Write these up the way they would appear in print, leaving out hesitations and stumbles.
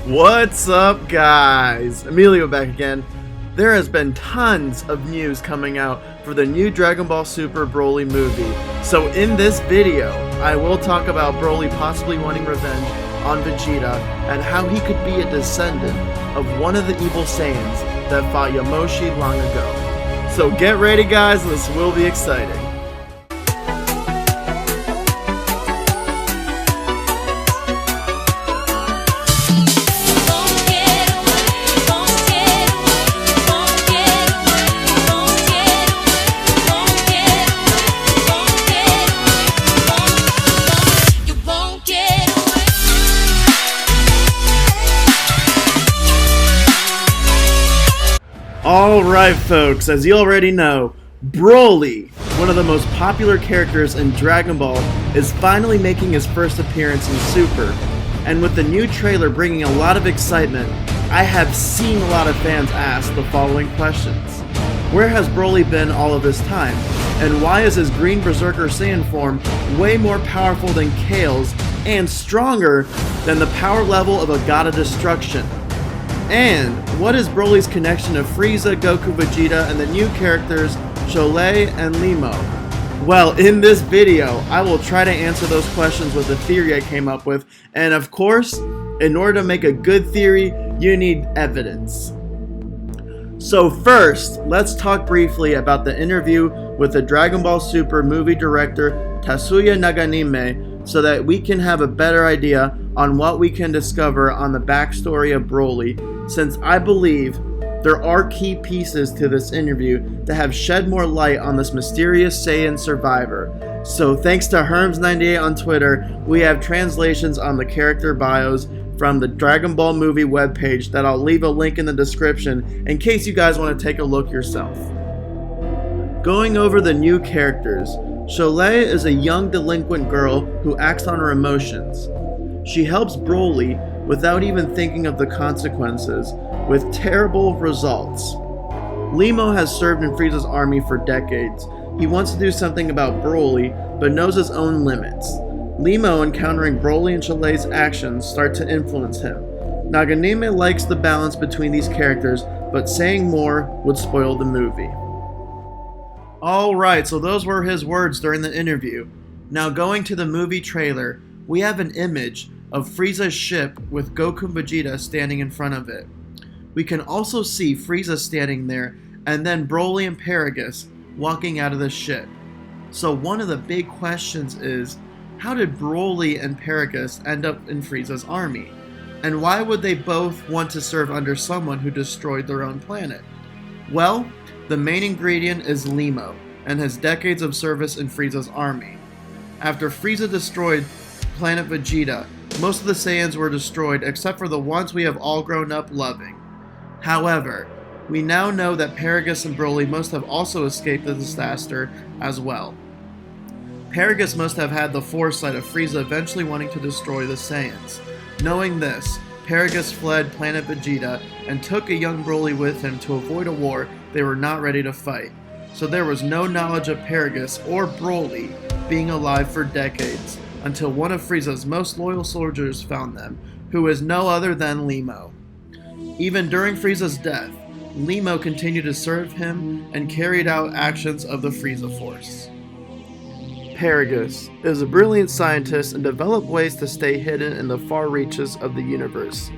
What's up, guys? Emilio back again. There has been tons of news coming out for the new Dragon Ball Super Broly movie. So in this video, I will talk about Broly possibly wanting revenge on Vegeta and how he could be a descendant of one of the Evil Saiyans that fought Yamoshi long ago. So get ready, guys, this will be exciting. Alright folks, as you already know, Broly, one of the most popular characters in Dragon Ball, is finally making his first appearance in Super. And with the new trailer bringing a lot of excitement, I have seen a lot of fans ask the following questions. Where has Broly been all of this time? And why is his green berserker Saiyan form way more powerful than Kale's and stronger than the power level of a God of Destruction? And what is Broly's connection to Frieza, Goku, Vegeta, and the new characters Chelyay and Lemo? Well, in this video, I will try to answer those questions with a theory I came up with, and of course, in order to make a good theory, you need evidence. So first, let's talk briefly about the interview with the Dragon Ball Super movie director Tatsuya Naganime, so that we can have a better idea on what we can discover on the backstory of Broly, since I believe there are key pieces to this interview that have shed more light on this mysterious Saiyan survivor. So thanks to Herms98 on Twitter, we have translations on the character bios from the Dragon Ball movie webpage that I'll leave a link in the description in case you guys want to take a look yourself. Going over the new characters, Chelyay is a young delinquent girl who acts on her emotions. She helps Broly without even thinking of the consequences, with terrible results. Lemo has served in Frieza's army for decades. He wants to do something about Broly, but knows his own limits. Lemo encountering Broly and Chelay's actions start to influence him. Naganime likes the balance between these characters, but saying more would spoil the movie. Alright, so those were his words during the interview. Now going to the movie trailer, we have an image of Frieza's ship with Goku and Vegeta standing in front of it. We can also see Frieza standing there and then Broly and Paragus walking out of the ship. So one of the big questions is, how did Broly and Paragus end up in Frieza's army? And why would they both want to serve under someone who destroyed their own planet? Well, the main ingredient is Lemo and his decades of service in Frieza's army. After Frieza destroyed planet Vegeta, most of the Saiyans were destroyed except for the ones we have all grown up loving. However, we now know that Paragus and Broly must have also escaped the disaster as well. Paragus must have had the foresight of Frieza eventually wanting to destroy the Saiyans. Knowing this, Paragus fled planet Vegeta and took a young Broly with him to avoid a war they were not ready to fight. So there was no knowledge of Paragus or Broly being alive for decades, until one of Frieza's most loyal soldiers found them, who is no other than Lemo. Even during Frieza's death, Lemo continued to serve him and carried out actions of the Frieza Force. Paragus is a brilliant scientist and developed ways to stay hidden in the far reaches of the universe.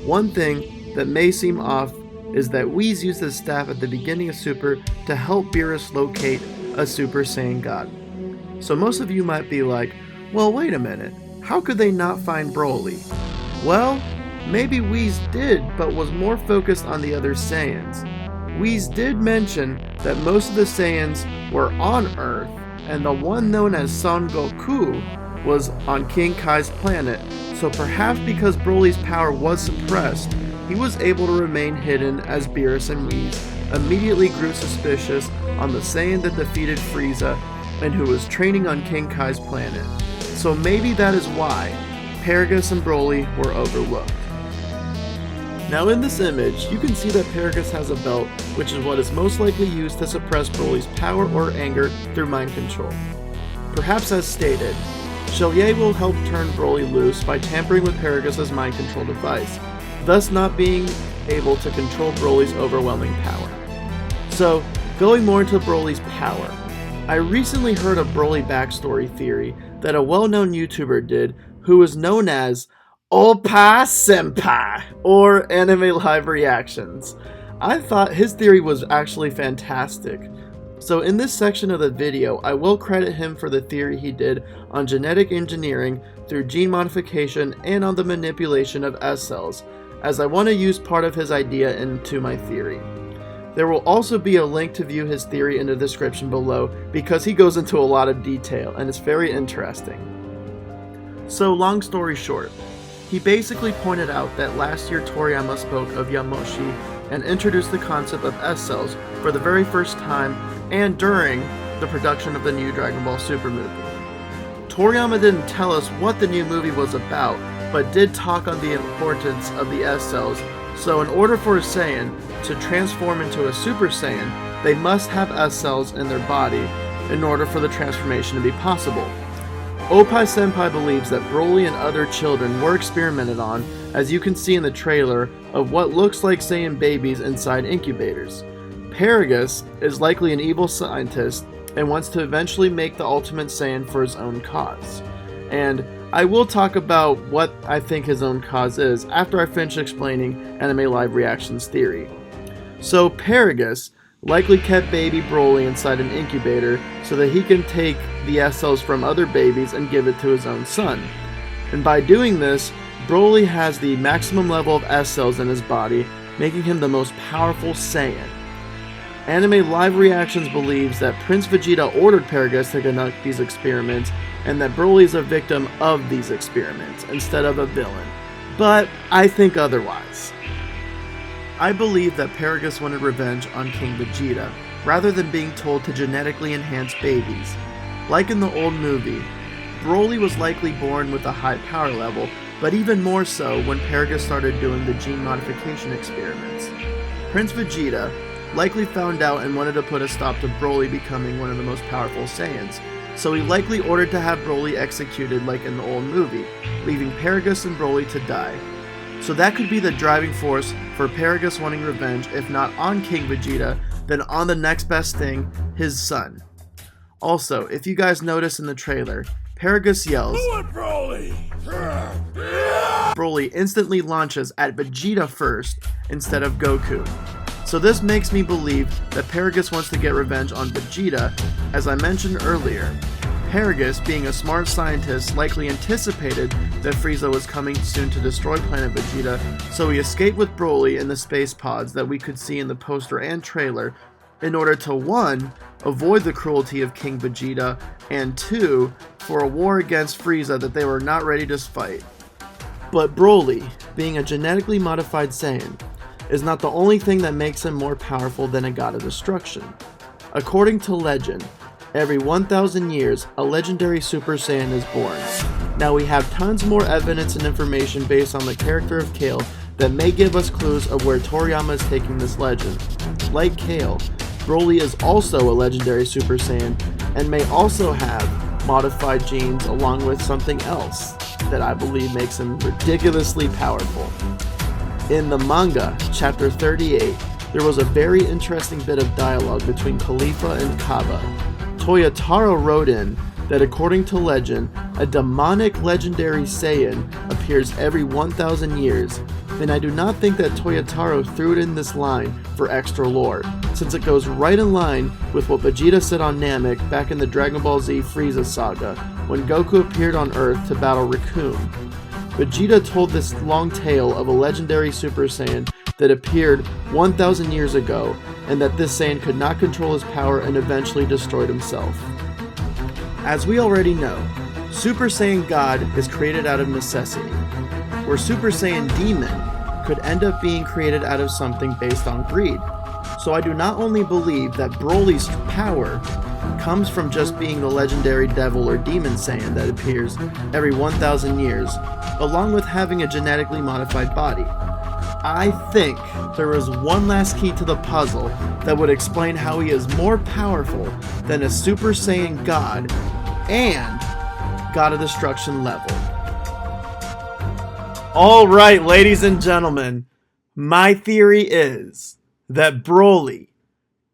One thing that may seem off is that Whis used his staff at the beginning of Super to help Beerus locate a Super Saiyan God. So most of you might be like, well, wait a minute, how could they not find Broly? Well, maybe Whis did, but was more focused on the other Saiyans. Whis did mention that most of the Saiyans were on Earth, and the one known as Son Goku was on King Kai's planet, so perhaps because Broly's power was suppressed, he was able to remain hidden as Beerus and Whis immediately grew suspicious on the Saiyan that defeated Frieza and who was training on King Kai's planet. So maybe that is why Paragus and Broly were overlooked. Now in this image, you can see that Paragus has a belt, which is what is most likely used to suppress Broly's power or anger through mind control. Perhaps as stated, Chelyay will help turn Broly loose by tampering with Paragus' mind control device. thus not being able to control Broly's overwhelming power. So, going more into Broly's power, I recently heard a Broly backstory theory that a well-known YouTuber did who was known as Oppai Senpai, or AnimeLiveReactions. I thought his theory was actually fantastic. So in this section of the video, I will credit him for the theory he did on genetic engineering through gene modification and on the manipulation of S cells, as I want to use part of his idea into my theory. There will also be a link to view his theory in the description below because he goes into a lot of detail and it's very interesting. So long story short, he basically pointed out that last year Toriyama spoke of Yamoshi and introduced the concept of S cells for the very first time and during the production of the new Dragon Ball Super movie. Toriyama didn't tell us what the new movie was about, but did talk on the importance of the S cells, so in order for a Saiyan to transform into a Super Saiyan, they must have S cells in their body in order for the transformation to be possible. Oppai Senpai believes that Broly and other children were experimented on, as you can see in the trailer, of what looks like Saiyan babies inside incubators. Paragus is likely an evil scientist and wants to eventually make the Ultimate Saiyan for his own cause. And I will talk about what I think his own cause is after I finish explaining AnimeLiveReactions theory. So Paragus likely kept baby Broly inside an incubator so that he can take the S cells from other babies and give it to his own son. And by doing this, Broly has the maximum level of S cells in his body, making him the most powerful Saiyan. AnimeLiveReactions believes that Prince Vegeta ordered Paragus to conduct these experiments and that Broly is a victim of these experiments instead of a villain. But I think otherwise. I believe that Paragus wanted revenge on King Vegeta, rather than being told to genetically enhance babies. Like in the old movie, Broly was likely born with a high power level, but even more so when Paragus started doing the gene modification experiments. Prince Vegeta likely found out and wanted to put a stop to Broly becoming one of the most powerful Saiyans, so he likely ordered to have Broly executed like in the old movie, leaving Paragus and Broly to die. So that could be the driving force for Paragus wanting revenge, if not on King Vegeta, then on the next best thing, his son. Also, if you guys notice in the trailer, Paragus yells, "Do it, Broly!" Broly instantly launches at Vegeta first instead of Goku. So this makes me believe that Paragus wants to get revenge on Vegeta. As I mentioned earlier, Paragus, being a smart scientist, likely anticipated that Frieza was coming soon to destroy planet Vegeta, so he escaped with Broly in the space pods that we could see in the poster and trailer in order to 1. Avoid the cruelty of King Vegeta, and 2. For a war against Frieza that they were not ready to fight. But Broly, being a genetically modified Saiyan, is not the only thing that makes him more powerful than a god of destruction. According to legend, every 1,000 years, a legendary Super Saiyan is born. Now we have tons more evidence and information based on the character of Kale that may give us clues of where Toriyama is taking this legend. Like Kale, Broly is also a legendary Super Saiyan and may also have modified genes along with something else that I believe makes him ridiculously powerful. In the manga, chapter 38, there was a very interesting bit of dialogue between Khalifa and Kaba. Toyotaro wrote in that according to legend, a demonic legendary Saiyan appears every 1,000 years, and I do not think that Toyotaro threw it in this line for extra lore, since it goes right in line with what Vegeta said on Namek back in the Dragon Ball Z Frieza saga, when Goku appeared on Earth to battle Raccoon. Vegeta told this long tale of a legendary Super Saiyan that appeared 1,000 years ago, and that this Saiyan could not control his power and eventually destroyed himself. As we already know, Super Saiyan God is created out of necessity, where Super Saiyan Demon could end up being created out of something based on greed. So I do not only believe that Broly's power comes from just being the legendary devil or demon Saiyan that appears every 1,000 years, along with having a genetically modified body. I think there is one last key to the puzzle that would explain how he is more powerful than a Super Saiyan God and God of Destruction level. Alright, ladies and gentlemen, my theory is that Broly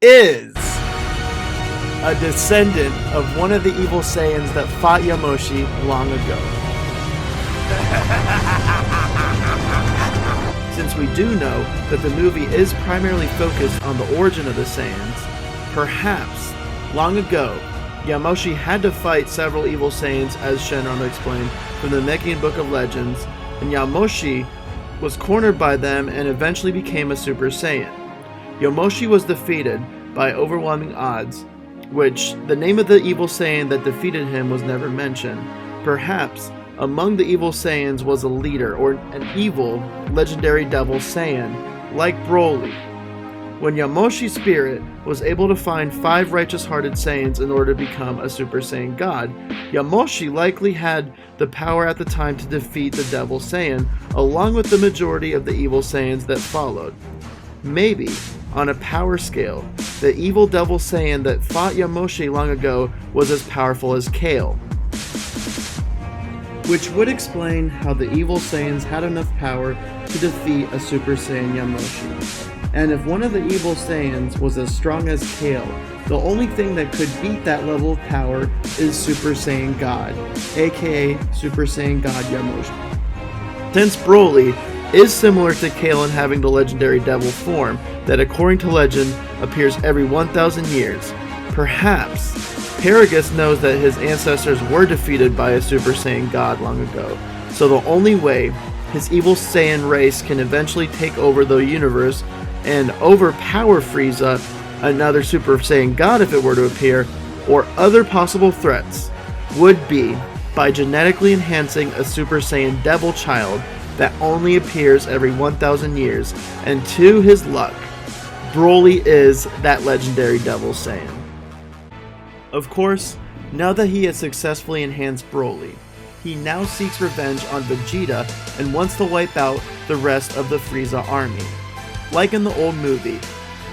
is a descendant of one of the Evil Saiyans that fought Yamoshi long ago. Since we do know that the movie is primarily focused on the origin of the Saiyans, perhaps, long ago, Yamoshi had to fight several Evil Saiyans, as Shenron explained, from the Mekian Book of Legends, and Yamoshi was cornered by them and eventually became a Super Saiyan. Yamoshi was defeated by overwhelming odds, which the name of the Evil Saiyan that defeated him was never mentioned. Perhaps among the Evil Saiyans was a leader or an evil legendary devil Saiyan, like Broly. When Yamoshi's spirit was able to find 5 righteous-hearted Saiyans in order to become a Super Saiyan God, Yamoshi likely had the power at the time to defeat the Devil Saiyan, along with the majority of the Evil Saiyans that followed. Maybe, on a power scale, the evil Devil Saiyan that fought Yamoshi long ago was as powerful as Kale. Which would explain how the Evil Saiyans had enough power to defeat a Super Saiyan Yamoshi. And if one of the Evil Saiyans was as strong as Kale, the only thing that could beat that level of power is Super Saiyan God, aka Super Saiyan God Yamoshi. Since Broly is similar to Kale in having the legendary devil form that, according to legend, appears every 1,000 years, perhaps Paragus knows that his ancestors were defeated by a Super Saiyan God long ago, so the only way his Evil Saiyan race can eventually take over the universe and overpower Frieza, another Super Saiyan God if it were to appear, or other possible threats, would be by genetically enhancing a Super Saiyan Devil Child that only appears every 1,000 years, and to his luck, Broly is that legendary Devil Saiyan. Of course, now that he has successfully enhanced Broly, he now seeks revenge on Vegeta and wants to wipe out the rest of the Frieza army. Like in the old movie,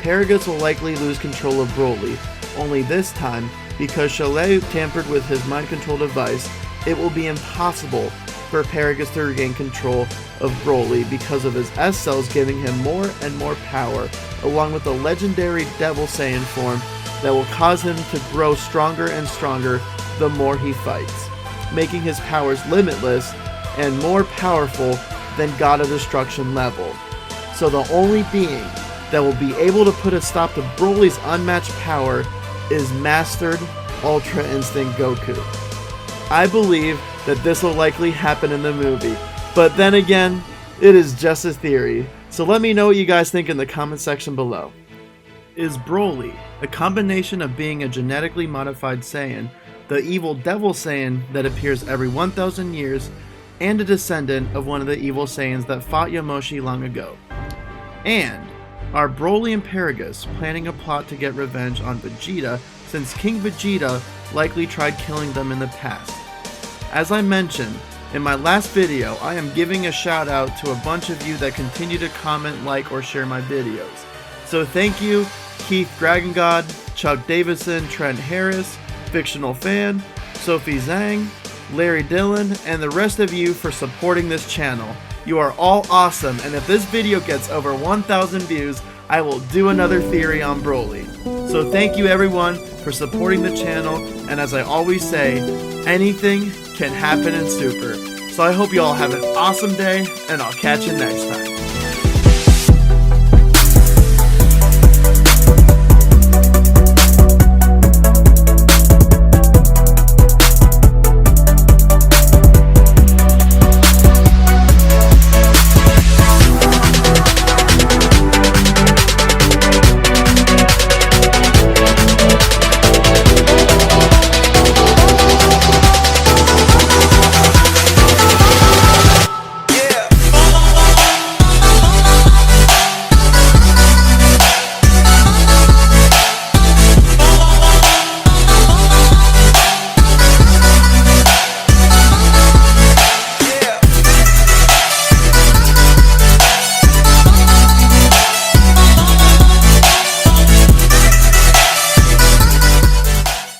Paragus will likely lose control of Broly, only this time, because Chelyay tampered with his mind control device, it will be impossible for Paragus to regain control of Broly because of his S cells giving him more and more power, along with the legendary Devil Saiyan form that will cause him to grow stronger and stronger the more he fights, making his powers limitless and more powerful than God of Destruction level. So the only being that will be able to put a stop to Broly's unmatched power is Mastered Ultra Instinct Goku. I believe that this will likely happen in the movie, but then again, it is just a theory, so let me know what you guys think in the comment section below. Is Broly a combination of being a genetically modified Saiyan, the evil Devil Saiyan that appears every 1,000 years, and a descendant of one of the Evil Saiyans that fought Yamoshi long ago? And are Broly and Paragus planning a plot to get revenge on Vegeta, since King Vegeta likely tried killing them in the past? As I mentioned in my last video, I am giving a shout out to a bunch of you that continue to comment, like, or share my videos. So thank you, Keith Dragon God, Chuck Davison, Trent Harris, Fictional Fan, Sophie Zhang, Larry Dillon, and the rest of you for supporting this channel. You are all awesome, and if this video gets over 1,000 views, I will do another theory on Broly. So thank you everyone for supporting the channel, and as I always say, anything can happen in Super. So I hope you all have an awesome day, and I'll catch you next time.